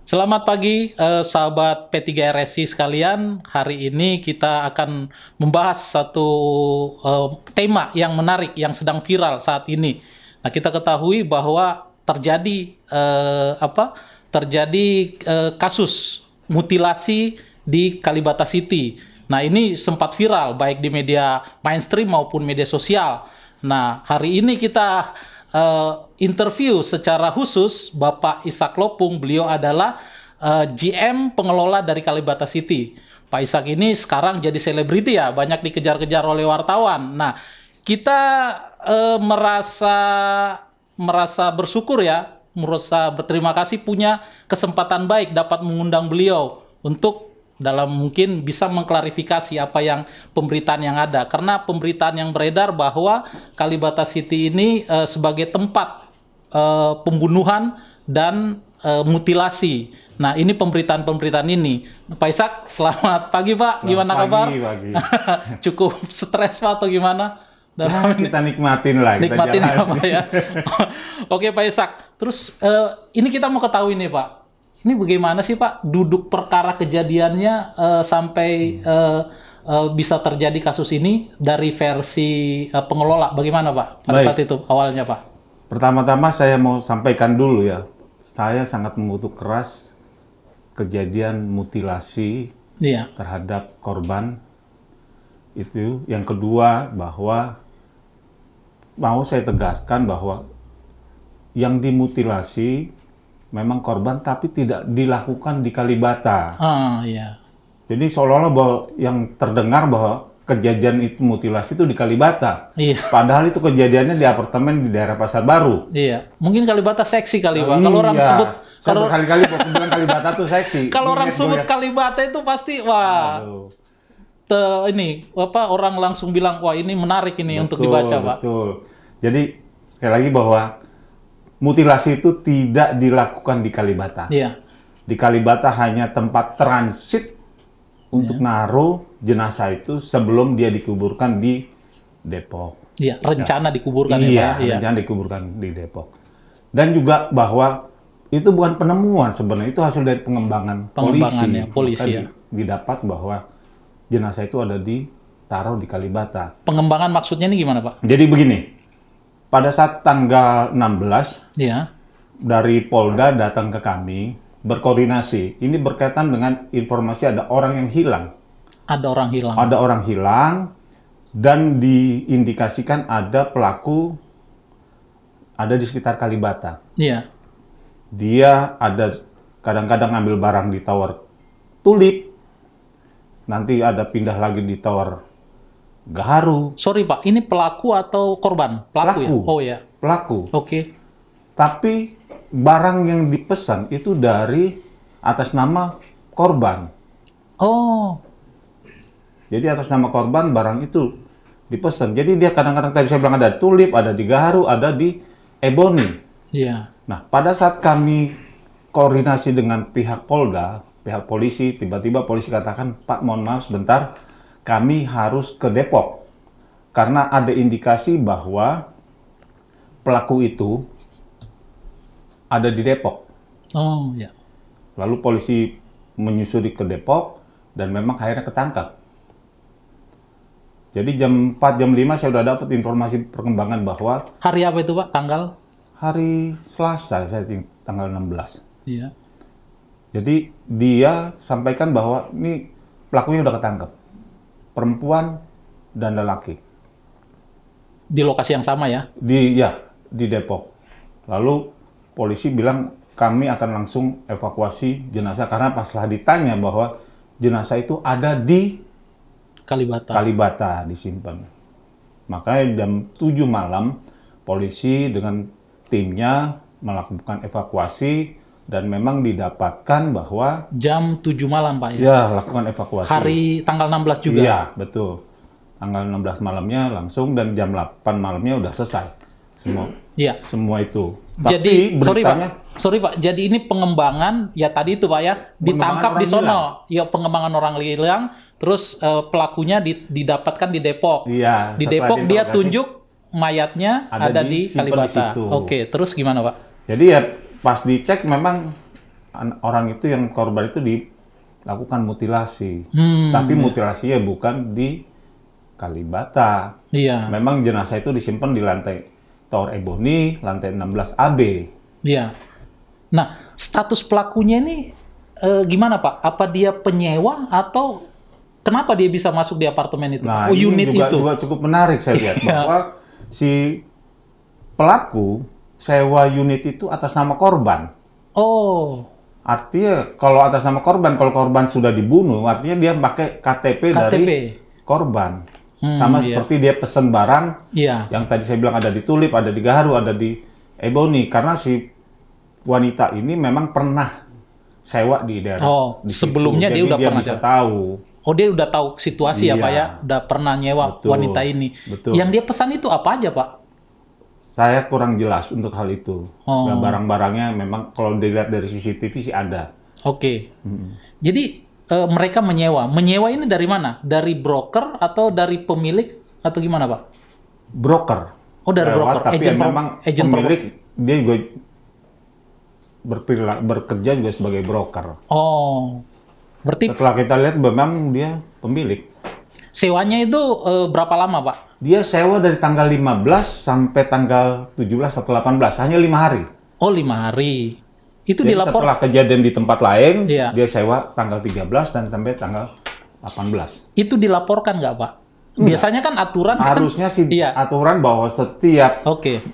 Selamat pagi, sahabat P3 RSI sekalian. Hari ini kita akan membahas satu tema yang menarik, yang sedang viral saat ini. Nah, kita ketahui bahwa terjadi kasus mutilasi di Kalibata City. Nah, ini sempat viral baik di media mainstream maupun media sosial. Nah, hari ini kita interview secara khusus Bapak Ishak Lopung. Beliau adalah GM pengelola dari Kalibata City. Pak Ishak ini sekarang jadi selebriti ya, banyak dikejar-kejar oleh wartawan. Nah, kita merasa bersyukur ya, merasa berterima kasih punya kesempatan baik dapat mengundang beliau untuk dalam mungkin bisa mengklarifikasi apa yang pemberitaan yang ada. Karena pemberitaan yang beredar bahwa Kalibata City ini sebagai tempat pembunuhan dan mutilasi. Nah, ini pemberitaan ini. Pak Ishak, selamat pagi Pak. Gimana kabar? Pagi. Cukup stres Pak atau gimana? Kita nikmatin lah. Nikmatin apa ya? Oke Pak Ishak. Terus ini kita mau ketahui nih Pak. Ini bagaimana sih Pak duduk perkara kejadiannya sampai bisa terjadi kasus ini dari versi pengelola? Bagaimana Pak pada saat itu awalnya Pak? Pertama-tama saya mau sampaikan dulu ya, saya sangat mengutuk keras kejadian mutilasi terhadap korban itu. Yang kedua, bahwa mau saya tegaskan bahwa yang dimutilasi memang korban, tapi tidak dilakukan di Kalibata. Iya. Jadi seolah-olah bahwa yang terdengar bahwa kejadian itu mutilasi itu di Kalibata. Iya. Padahal itu kejadiannya di apartemen di daerah Pasar Baru. Iya. Mungkin Kalibata seksi kali Pak. Kalau orang sebut, kalau berkali-kali bilang Kalibata tuh seksi. Kalau orang sebut Kalibata itu pasti wah. Orang langsung bilang wah ini menarik ini untuk dibaca Pak. Betul. Jadi sekali lagi bahwa mutilasi itu tidak dilakukan di Kalibata. Iya. Di Kalibata hanya tempat transit untuk naruh jenazah itu sebelum dia dikuburkan di Depok. Iya, rencana dikuburkan ya Pak. Iya, rencana dikuburkan di Depok. Dan juga bahwa itu bukan penemuan sebenarnya, itu hasil dari pengembangan polisi. Didapat bahwa jenazah itu ada ditaruh di Kalibata. Pengembangan maksudnya ini gimana Pak? Jadi begini. Pada saat tanggal 16, dari Polda datang ke kami, berkoordinasi. Ini berkaitan dengan informasi ada orang yang hilang. Ada orang hilang? Ada orang hilang, dan diindikasikan ada pelaku ada di sekitar Kalibata. Iya. Dia ada kadang-kadang ambil barang di Tower Tulip, nanti ada pindah lagi di Tower Gaharu. Sorry Pak, ini pelaku atau korban? Pelaku. Ya? Oh ya. Pelaku. Oke. Tapi barang yang dipesan itu dari atas nama korban. Oh. Jadi atas nama korban barang itu dipesan. Jadi dia kadang-kadang tadi saya bilang ada Tulip, ada di Gaharu, ada di Ebony. Iya. Nah, pada saat kami koordinasi dengan pihak Polda, pihak polisi, tiba-tiba polisi katakan, Pak mohon maaf sebentar, kami harus ke Depok. Karena ada indikasi bahwa pelaku itu ada di Depok. Oh, ya. Lalu polisi menyusuri ke Depok dan memang akhirnya ketangkap. Jadi jam 4, jam 5 saya sudah dapat informasi perkembangan bahwa... Hari apa itu Pak? Tanggal? Hari Selasa, saya think, tanggal 16. Iya. Jadi dia sampaikan bahwa ini pelakunya udah ketangkap. Perempuan dan lelaki. Di lokasi yang sama ya? Di Depok. Lalu polisi bilang kami akan langsung evakuasi jenazah karena paslah ditanya bahwa jenazah itu ada di Kalibata disimpan. Makanya jam 7 malam polisi dengan timnya melakukan evakuasi dan memang didapatkan bahwa jam 7 malam Pak ya? Ya, lakukan evakuasi. Hari tanggal 16 juga? Iya, betul. Tanggal 16 malamnya langsung dan jam 8 malamnya udah selesai. Semua itu. Jadi, sorry Pak, jadi ini pengembangan, ya tadi itu Pak ya, ditangkap di sono. Ya, pengembangan orang hilang, terus pelakunya didapatkan di Depok. Iya. Di Depok dia tunjuk mayatnya ada di Kalibata. Oke, terus gimana Pak? Jadi ya pas dicek memang orang itu yang korban itu dilakukan mutilasi. Tapi mutilasinya bukan di Kalibata. Iya. Memang jenazah itu disimpan di lantai Tower Ebony, lantai 16 AB. Iya. Nah, status pelakunya ini gimana Pak? Apa dia penyewa atau kenapa dia bisa masuk di apartemen itu? Nah, unit ini itu juga cukup menarik saya lihat bahwa si pelaku sewa unit itu atas nama korban. Oh. Artinya kalau atas nama korban, kalau korban sudah dibunuh, artinya dia pakai KTP dari korban. Sama seperti dia pesen barang yang tadi saya bilang ada di Tulip, ada di Gaharu, ada di Ebony. Karena si wanita ini memang pernah sewa di daerah di sebelumnya situ. dia udah pernah bisa tahu. Oh, dia udah tahu situasi ya Pak ya? Udah pernah nyewa wanita ini. Yang dia pesan itu apa aja Pak? Saya kurang jelas untuk hal itu. Nah, barang-barangnya memang kalau dilihat dari CCTV sih ada. Oke. Jadi mereka menyewa. Menyewa ini dari mana? Dari broker atau dari pemilik atau gimana Pak? Broker. Oh, dari broker. Tapi memang pemilik dia juga bekerja juga sebagai broker. Oh, berarti setelah kita lihat memang dia pemilik. Sewanya itu berapa lama Pak? Dia sewa dari tanggal 15 sampai tanggal 17 atau 18, hanya 5 hari. Oh, 5 hari. Itu jadi dilapor setelah kejadian di tempat lain, dia sewa tanggal 13 dan sampai tanggal 18. Itu dilaporkan nggak Pak? Biasanya kan aturan harusnya sih aturan bahwa setiap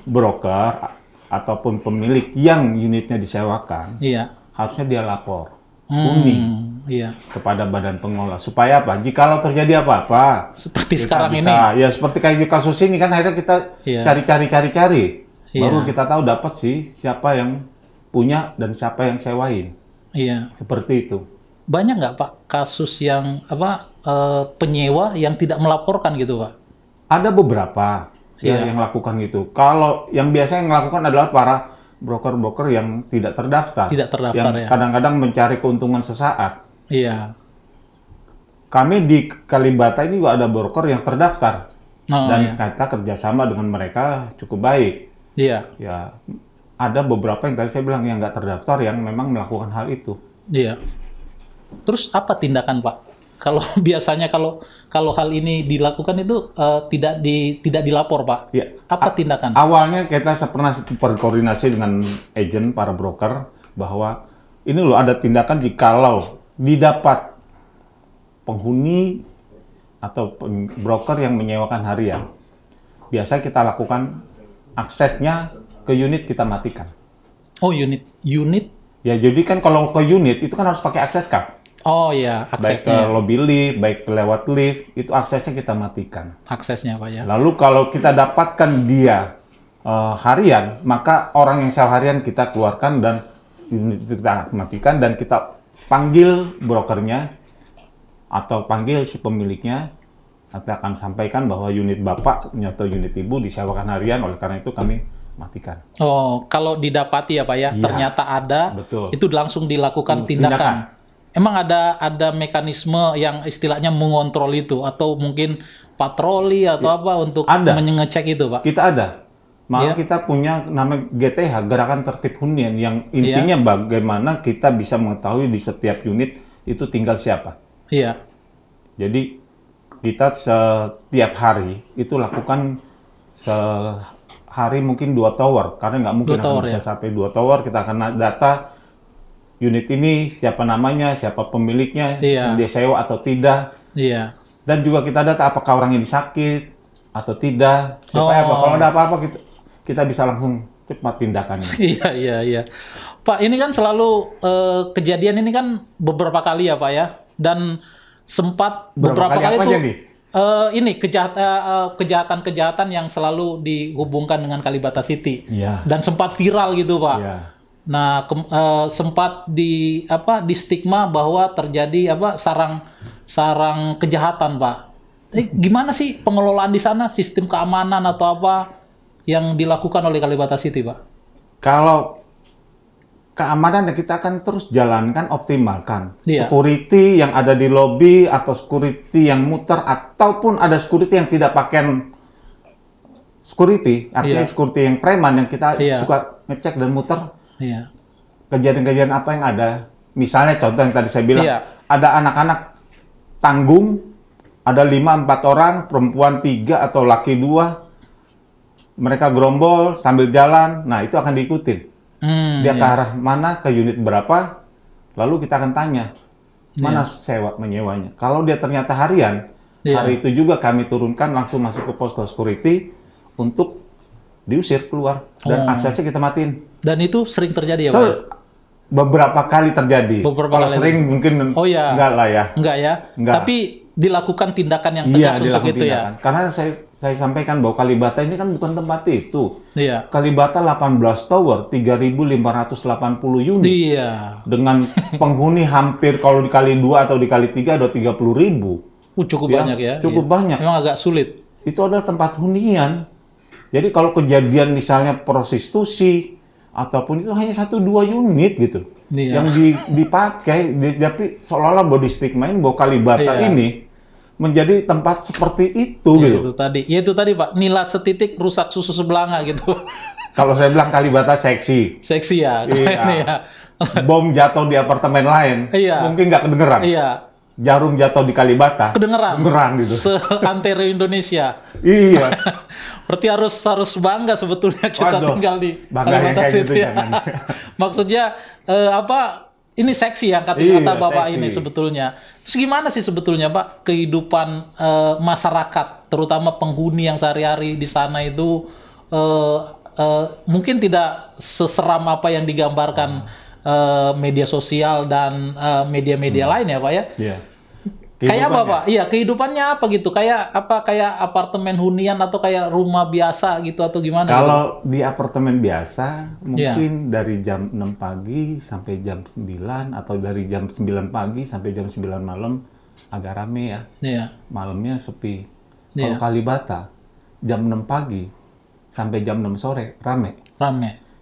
broker ataupun pemilik yang unitnya disewakan, harusnya dia lapor kepada badan pengelola. Supaya apa? Jikalau terjadi apa-apa, seperti sekarang ini, ya seperti kayak kasus ini kan akhirnya kita cari, baru kita tahu dapat sih siapa yang punya dan siapa yang sewain. Seperti itu. Banyak nggak Pak kasus yang penyewa yang tidak melaporkan gitu Pak? Ada beberapa. Yang lakukan gitu. Kalau yang biasa yang melakukan adalah para broker-broker yang tidak terdaftar. Yang kadang-kadang mencari keuntungan sesaat. Iya. Kami di Kalibata ini juga ada broker yang terdaftar. Dan kita kerjasama dengan mereka cukup baik. Iya. Ya, ada beberapa yang tadi saya bilang yang nggak terdaftar yang memang melakukan hal itu. Iya. Terus apa tindakan Pak? Kalau biasanya kalau hal ini dilakukan itu tidak dilapor Pak. Apa tindakan? Awalnya kita pernah berkoordinasi dengan agen para broker bahwa ini loh ada tindakan jikalau didapat penghuni atau broker yang menyewakan harian. Biasa kita lakukan aksesnya ke unit kita matikan. Oh, unit. Ya jadi kan kalau ke unit itu kan harus pakai akses card. Oh iya, aksesnya. Baik ke lobby lift, baik lewat lift, itu aksesnya kita matikan. Aksesnya Pak ya. Lalu kalau kita dapatkan dia harian, maka orang yang sewa harian kita keluarkan dan kita matikan dan kita panggil brokernya atau panggil si pemiliknya. Kita akan sampaikan bahwa unit bapak atau unit ibu disewakan harian, oleh karena itu kami matikan. Oh, kalau didapati ya Pak ya, ternyata ada, itu langsung dilakukan tindakan. Emang ada mekanisme yang istilahnya mengontrol itu atau mungkin patroli atau apa untuk mengecek itu Pak? Kita ada. Malah kita punya namanya GTH, Gerakan Tertib Hunian, yang intinya bagaimana kita bisa mengetahui di setiap unit itu tinggal siapa. Iya. Jadi kita setiap hari itu lakukan sehari mungkin 2 tower, karena nggak mungkin akan bisa sampai 2 tower. Kita akan data unit ini, siapa namanya, siapa pemiliknya, yang dia sewa atau tidak. Dan juga kita data apakah orang ini sakit atau tidak. Supaya apa? Kalau ada apa-apa kita bisa langsung cepat tindakannya. Iya. Pak, ini kan selalu kejadian ini kan beberapa kali ya Pak ya. Dan sempat beberapa kali itu ini kejahatan-kejahatan yang selalu dihubungkan dengan Kalibata City. Dan sempat viral gitu Pak. Nah, sempat di stigma bahwa terjadi sarang kejahatan, Pak. Gimana sih pengelolaan di sana, sistem keamanan atau apa yang dilakukan oleh Kalibata City, Pak? Kalau keamanan kita akan terus jalankan, optimalkan. Security yang ada di lobi atau security yang muter ataupun ada security yang tidak pakai security, artinya security yang preman yang kita suka ngecek dan muter. kejadian-kejadian apa yang ada. Misalnya contoh yang tadi saya bilang, Iya. ada anak-anak tanggung, ada 5-4 orang, perempuan 3 atau laki 2, mereka gerombol sambil jalan, nah itu akan diikutin. Dia ke arah mana, ke unit berapa, lalu kita akan tanya, mana menyewanya. Kalau dia ternyata harian, hari itu juga kami turunkan langsung masuk ke posko security untuk diusir keluar, dan aksesnya kita matiin. Dan itu sering terjadi ya, Pak? Beberapa kali terjadi. Kalau kali sering mungkin enggak lah ya. Enggak ya. Enggak. Tapi dilakukan tindakan yang tegas untuk itu tindakan. Ya. Karena saya sampaikan bahwa Kalibata ini kan bukan tempat itu. Iya. Kalibata 18 tower, 3.580 unit. Iya. Dengan penghuni hampir kalau dikali 2 atau dikali 3 ada 30.000. Cukup banyak ya. Cukup banyak. Memang agak sulit. Itu adalah tempat hunian. Jadi kalau kejadian misalnya prostitusi ataupun itu hanya 1-2 unit gitu yang dipakai, tapi seolah-olah body stigma ini bahwa Kalibata ini menjadi tempat seperti itu gitu. Itu tadi Pak, nila setitik rusak susu sebelanga gitu. Kalau saya bilang Kalibata seksi. Seksi ya. Iya. Bom jatuh di apartemen lain, mungkin nggak kedengeran. Iya. Jarum jatuh di Kalibata, kedengeran gitu. Seantero Indonesia. Iya. Berarti harus bangga sebetulnya kita tinggal di Kalibata City. Gitu, Maksudnya ini seksi ya kata Bapak seksi. Ini sebetulnya. Terus gimana sih sebetulnya Pak kehidupan masyarakat, terutama penghuni yang sehari-hari di sana itu mungkin tidak seseram apa yang digambarkan media sosial dan media-media lain ya Pak ya? Iya. Kayak apa Pak? Iya, kehidupannya apa gitu? Kayak apartemen hunian atau kayak rumah biasa gitu atau gimana? Kalau di apartemen biasa mungkin dari jam 6 pagi sampai jam 9 atau dari jam 9 pagi sampai jam 9 malam agak rame ya. Iya. Malamnya sepi. Kalau Kalibata jam 6 pagi sampai jam 6 sore rame.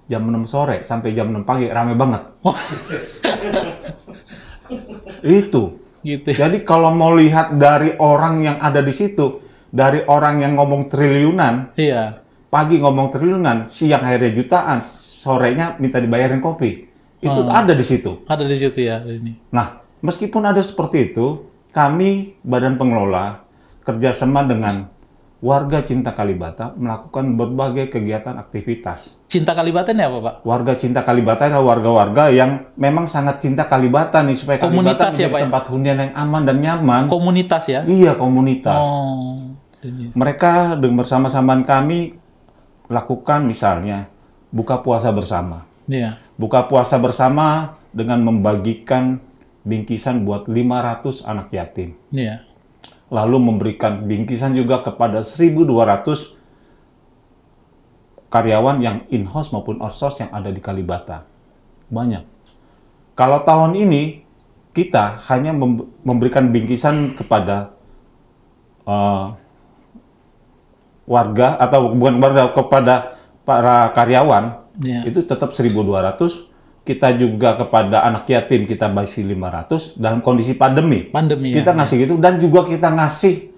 Jam 6 sore sampai jam 6 pagi rame banget. Itu. Gitu. Jadi kalau mau lihat dari orang yang ada di situ, dari orang yang ngomong triliunan, pagi ngomong triliunan, siang akhirnya jutaan, sorenya minta dibayarin kopi, itu ada di situ. Ada di situ ya ini. Nah, meskipun ada seperti itu, kami Badan Pengelola kerjasama dengan warga Cinta Kalibata melakukan berbagai kegiatan aktivitas. Cinta Kalibata ini apa, Pak? Warga Cinta Kalibata adalah warga-warga yang memang sangat cinta Kalibata nih, supaya Kalibata menjadi tempat hunian yang aman dan nyaman. Komunitas ya? Iya, komunitas. Mereka bersama-sama kami lakukan misalnya buka puasa bersama. Buka puasa bersama dengan membagikan bingkisan buat 500 anak yatim. Lalu memberikan bingkisan juga kepada 1.200 karyawan yang in-house maupun outsource yang ada di Kalibata. Banyak. Kalau tahun ini, kita hanya memberikan bingkisan kepada warga, atau bukan warga, kepada para karyawan, itu tetap 1.200. Kita juga kepada anak yatim kita bagi 500 dalam kondisi pandemi kita ngasih gitu, dan juga kita ngasih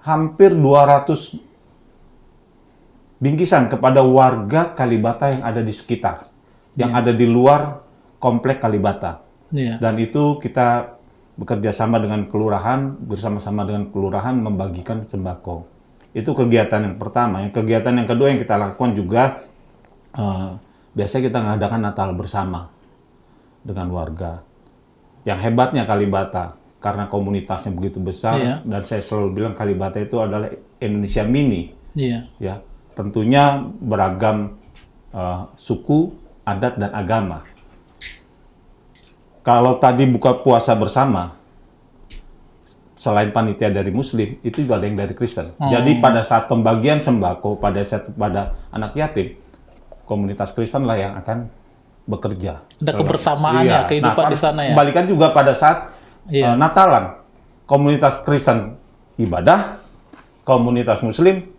hampir 200 bingkisan kepada warga Kalibata yang ada di sekitar, yang ada di luar komplek Kalibata. Dan itu kita bekerja sama dengan kelurahan, bersama-sama dengan kelurahan membagikan sembako. Itu kegiatan yang pertama. Yang kegiatan yang kedua yang kita lakukan juga, biasanya kita mengadakan Natal bersama dengan warga. Yang hebatnya Kalibata, karena komunitasnya begitu besar, dan saya selalu bilang Kalibata itu adalah Indonesia mini. Ya, tentunya beragam suku, adat, dan agama. Kalau tadi buka puasa bersama, selain panitia dari Muslim, itu juga ada yang dari Kristen. Jadi pada saat pembagian sembako pada anak yatim, komunitas Kristen lah yang akan bekerja. Ada kebersamaan ya, kehidupan di sana ya. Kembalikan juga pada saat Natalan, komunitas Kristen ibadah, komunitas Muslim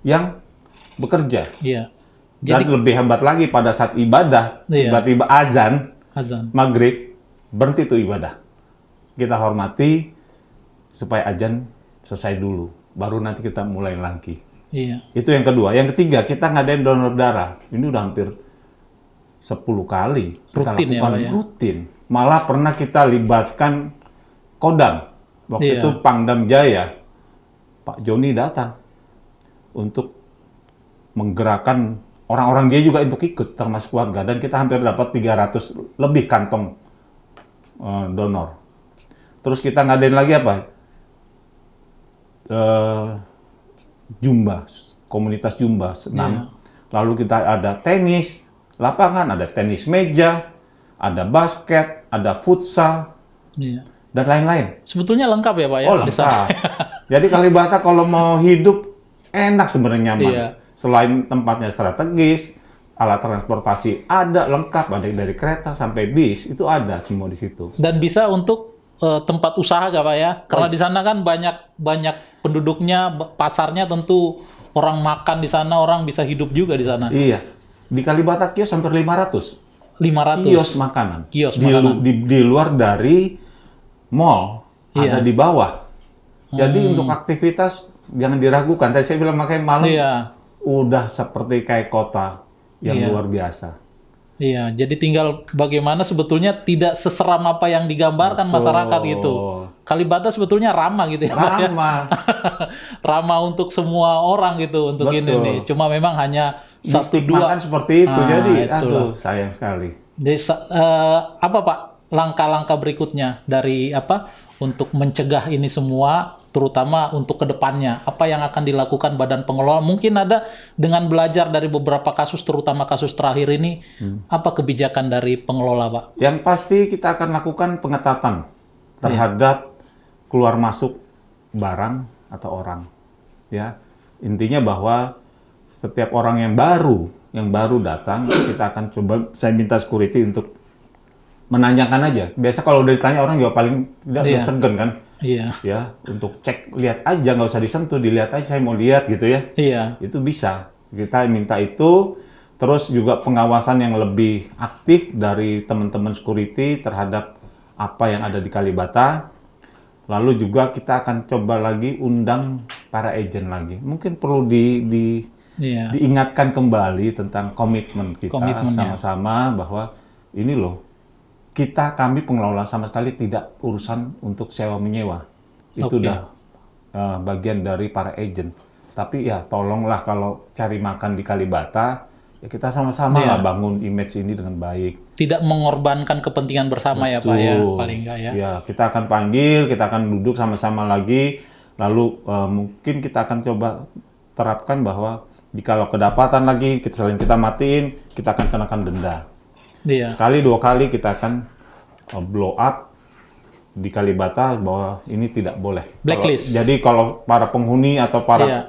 yang bekerja. Dan lebih hebat lagi pada saat ibadah, tiba-tiba azan, maghrib, berhenti itu ibadah. Kita hormati supaya azan selesai dulu, baru nanti kita mulai lagi. Itu yang kedua. Yang ketiga, kita ngadain donor darah. Ini udah hampir 10 kali kita Rutin ya, lakukan Pak, ya? rutin. Malah pernah kita libatkan Kodam. Waktu itu Pangdam Jaya, Pak Joni datang untuk menggerakkan orang-orang dia juga untuk ikut, termasuk warga. Dan kita hampir dapat 300 lebih kantong donor. Terus kita ngadain lagi apa? Jumba, komunitas Jumba, senam. Lalu kita ada tenis, lapangan, ada tenis meja, ada basket, ada futsal, dan lain-lain. Sebetulnya lengkap ya Pak ya? Oh, lengkap. Jadi Kalibata kalau mau hidup enak sebenarnya, nyaman. Selain tempatnya strategis, alat transportasi ada lengkap, ada dari kereta sampai bis, itu ada semua di situ. Dan bisa untuk tempat usaha gak Pak ya? Karena di sana kan banyak penduduknya, pasarnya tentu orang makan di sana, orang bisa hidup juga di sana. Iya. Di Kalibata kios hampir 500. 500. Kios makanan. Kios makanan. Di luar dari mall, ada di bawah. Jadi untuk aktivitas jangan diragukan. Tadi saya bilang makanya malam udah seperti kayak kota yang luar biasa. Iya, jadi tinggal bagaimana sebetulnya tidak seseram apa yang digambarkan masyarakat gitu. Kalibata sebetulnya ramah gitu ya, ramah. Ramah untuk semua orang gitu untuk ini nih. Cuma memang hanya satu dua kan seperti itu. Jadi aduh sayang sekali. Jadi apa Pak langkah-langkah berikutnya dari apa untuk mencegah ini semua, terutama untuk kedepannya, apa yang akan dilakukan Badan Pengelola? Mungkin ada dengan belajar dari beberapa kasus, terutama kasus terakhir ini, apa kebijakan dari pengelola, Pak? Yang pasti kita akan lakukan pengetatan terhadap keluar masuk barang atau orang. Ya, intinya bahwa setiap orang yang baru datang, kita akan coba, saya minta security untuk menanyakan aja. Biasa kalau udah ditanya orang juga paling tidak segan kan. Iya. Ya, untuk cek, lihat aja, nggak usah disentuh, dilihat aja, saya mau lihat gitu ya. Iya. Itu bisa. Kita minta itu, terus juga pengawasan yang lebih aktif dari teman-teman security terhadap apa yang ada di Kalibata. Lalu juga kita akan coba lagi undang para agent lagi. Mungkin perlu diingatkan kembali tentang komitmen kita sama-sama bahwa ini loh, kami pengelola sama sekali tidak urusan untuk sewa-menyewa. Itu udah bagian dari para agent. Tapi ya tolonglah kalau cari makan di Kalibata, ya kita sama-sama lah bangun image ini dengan baik. Tidak mengorbankan kepentingan bersama ya Pak ya, paling enggak ya. Ya, kita akan panggil, kita akan duduk sama-sama lagi, lalu mungkin kita akan coba terapkan bahwa jikalau kedapatan lagi, selain kita matiin, kita akan kenakan denda. Sekali, 2 kali kita akan blow up di Kalibata bahwa ini tidak boleh. Blacklist. Jadi kalau para penghuni atau para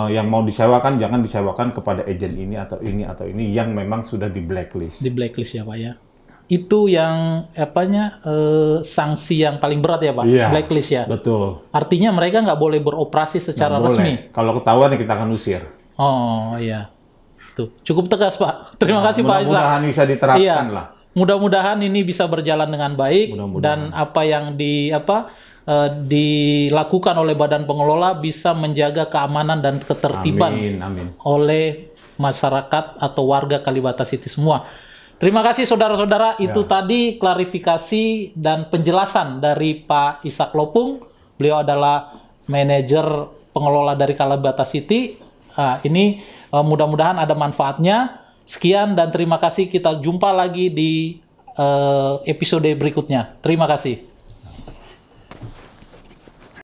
yang mau disewakan, jangan disewakan kepada agen ini atau ini yang memang sudah di blacklist. Di blacklist ya Pak ya. Itu yang sanksi yang paling berat ya Pak, blacklist ya. Betul. Artinya mereka nggak boleh beroperasi secara resmi. Kalau ketahuan kita akan usir. Oh iya. Tuh, cukup tegas Pak. Terima kasih Pak Ishak. Mudah-mudahan bisa diterapkan lah. Mudah-mudahan ini bisa berjalan dengan baik dan apa yang dilakukan oleh Badan Pengelola bisa menjaga keamanan dan ketertiban oleh masyarakat atau warga Kalibata City semua. Terima kasih saudara-saudara. Itu tadi klarifikasi dan penjelasan dari Pak Ishak Lopung. Beliau adalah manajer pengelola dari Kalibata City. Ini mudah-mudahan ada manfaatnya. Sekian dan terima kasih. Kita jumpa lagi di episode berikutnya. Terima kasih.